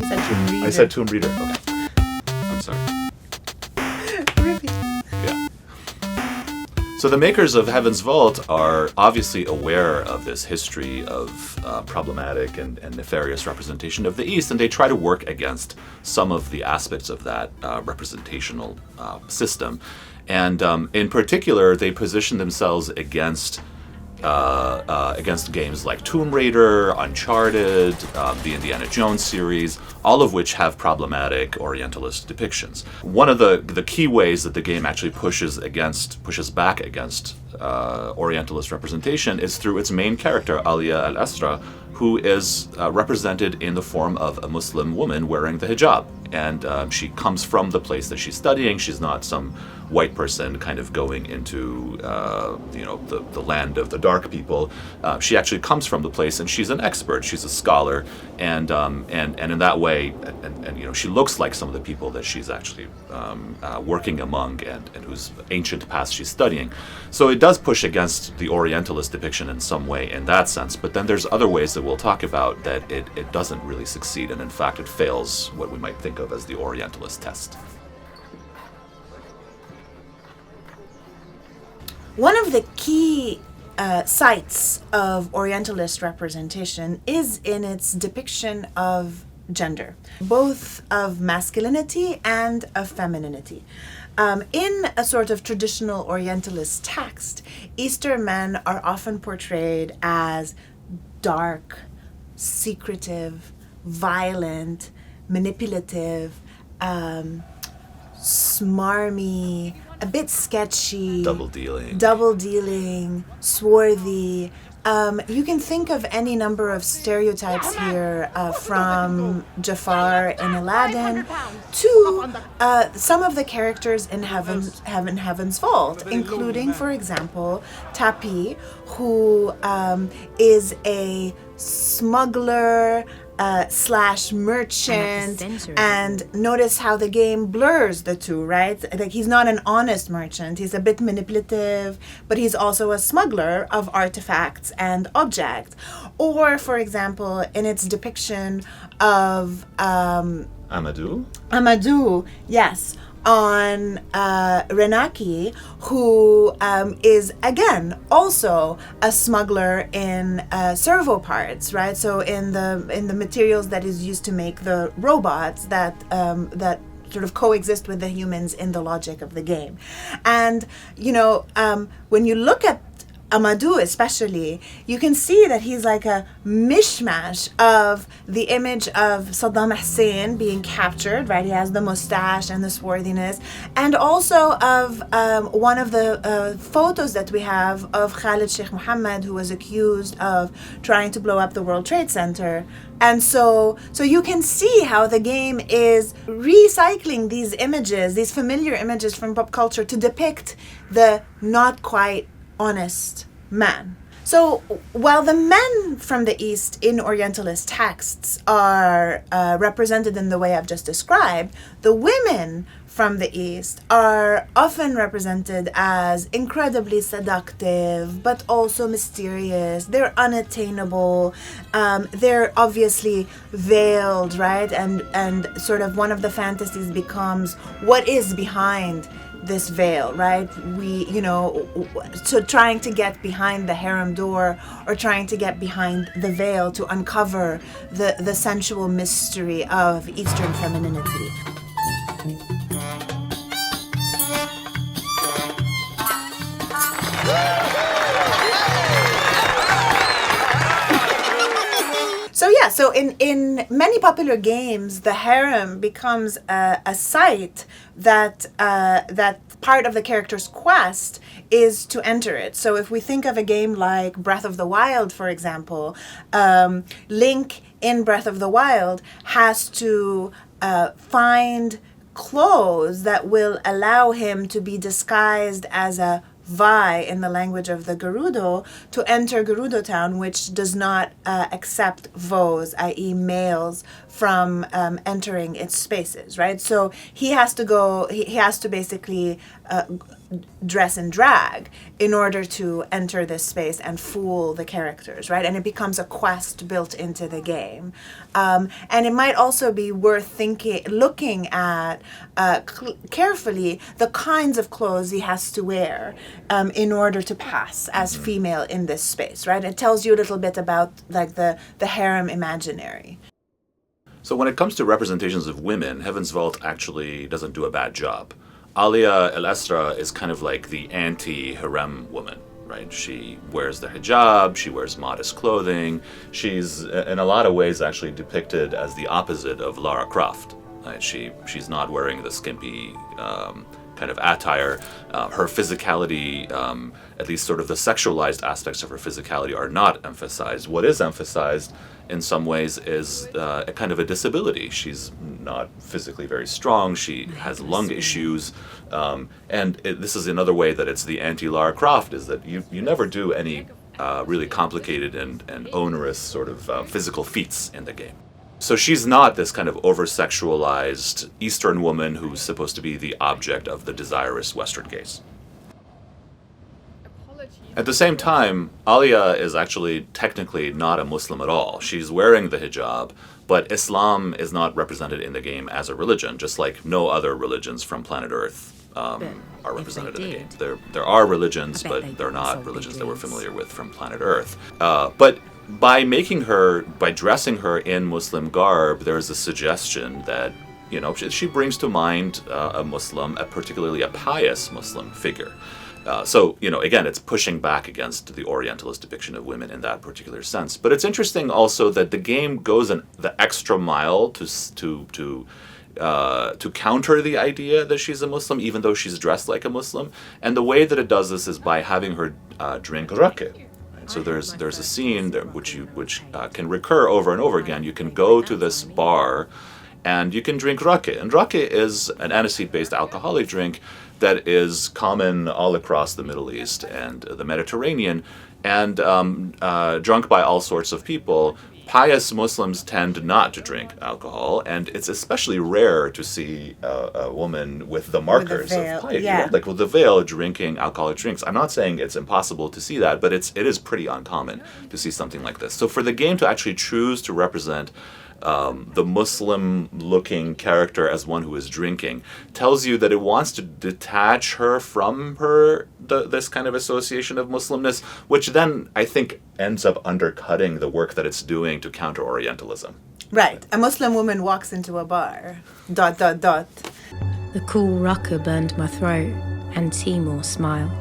said Tomb Raider. I said Tomb Raider. Okay. I'm sorry. Repeat. Yeah. So the makers of Heaven's Vault are obviously aware of this history of problematic and nefarious representation of the East, and they try to work against some of the aspects of that representational system. And in particular, they position themselves against games like Tomb Raider, Uncharted, the Indiana Jones series, all of which have problematic Orientalist depictions. One of the key ways that the game actually pushes back against Orientalist representation is through its main character, Aliya Elasra, who is represented in the form of a Muslim woman wearing the hijab. And she comes from the place that she's studying. She's not some white person kind of going into the land of the dark people. She actually comes from the place, and she's an expert. She's a scholar, and in that way, and she looks like some of the people that she's actually working among, and whose ancient past she's studying. So it does push against the Orientalist depiction in some way in that sense. But then there's other ways that we'll talk about that it doesn't really succeed, and in fact it fails what we might think of as the Orientalist test. One of the key sites of Orientalist representation is in its depiction of gender, both of masculinity and of femininity. In a sort of traditional Orientalist text, Eastern men are often portrayed as dark, secretive, violent, manipulative, smarmy, a bit sketchy, Double dealing, swarthy. You can think of any number of stereotypes here, from Jafar in Aladdin to some of the characters in Heaven's Vault, including, for example, Tapi, who is a smuggler / merchant, and notice how the game blurs the two, right? Like, he's not an honest merchant. He's a bit manipulative, but he's also a smuggler of artifacts and objects. Or, for example, in its depiction of Amadu, yes, on Renaki, who is, again, also a smuggler in servo parts, right? So in the materials that is used to make the robots that sort of coexist with the humans in the logic of the game. And, when you look at Amadu especially, you can see that he's like a mishmash of the image of Saddam Hussein being captured, right? He has the mustache and the swarthiness, and also of one of the photos that we have of Khalid Sheikh Mohammed, who was accused of trying to blow up the World Trade Center. And so you can see how the game is recycling these images, these familiar images from pop culture, to depict the not quite honest man. So while the men from the East in Orientalist texts are represented in the way I've just described, the women from the East are often represented as incredibly seductive, but also mysterious. They're unattainable. They're obviously veiled, right? And sort of one of the fantasies becomes what is behind this veil, right? So trying to get behind the harem door, or trying to get behind the veil to uncover the sensual mystery of Eastern femininity. So in many popular games, the harem becomes a site that part of the character's quest is to enter it. So if we think of a game like Breath of the Wild, for example, Link in Breath of the Wild has to find clothes that will allow him to be disguised as a Vai in the language of the Gerudo to enter Gerudo Town, which does not accept Vos, i.e. males from entering its spaces, right? So he has to basically dress in drag in order to enter this space and fool the characters, right? And it becomes a quest built into the game. And it might also be worth looking at carefully the kinds of clothes he has to wear in order to pass as female in this space, right? It tells you a little bit about like the harem imaginary. So when it comes to representations of women, Heaven's Vault actually doesn't do a bad job. Aliya Elasra is kind of like the anti-harem woman, right? She wears the hijab, she wears modest clothing. She's, in a lot of ways, actually depicted as the opposite of Lara Croft. Right? She's not wearing the skimpy kind of attire. Her physicality, at least sort of the sexualized aspects of her physicality, are not emphasized. What is emphasized in some ways is a kind of a disability. She's not physically very strong. She has lung issues. This is another way that it's the anti-Lara Croft, is that you never do any really complicated and onerous sort of physical feats in the game. So she's not this kind of over-sexualized Eastern woman who's supposed to be the object of the desirous Western gaze. At the same time, Aliya is actually technically not a Muslim at all. She's wearing the hijab, but Islam is not represented in the game as a religion, just like no other religions from planet Earth are represented in the game. There are religions, but they're not religions that we're familiar with from planet Earth. But by dressing her in Muslim garb, there's a suggestion that, you know, she brings to mind a Muslim, particularly a pious Muslim figure. So, you know, again, it's pushing back against the Orientalist depiction of women in that particular sense. But it's interesting also that the game goes the extra mile to counter the idea that she's a Muslim, even though she's dressed like a Muslim. And the way that it does this is by having her drink raki. So there's a scene there which can recur over and over again. You can go to this bar and you can drink raki. And raki is an aniseed-based alcoholic drink that is common all across the Middle East and the Mediterranean, and drunk by all sorts of people. Pious Muslims tend not to drink alcohol, and it's especially rare to see a woman with the markers of piety, right? Like with the veil, drinking alcoholic drinks. I'm not saying it's impossible to see that, but it is pretty uncommon to see something like this. So for the game to actually choose to represent the Muslim-looking character as one who is drinking tells you that it wants to detach her from this kind of association of Muslimness, which then I think ends up undercutting the work that it's doing to counter Orientalism. Right. A Muslim woman walks into a bar. ... The cool rucker burned my throat, and Timur smiled.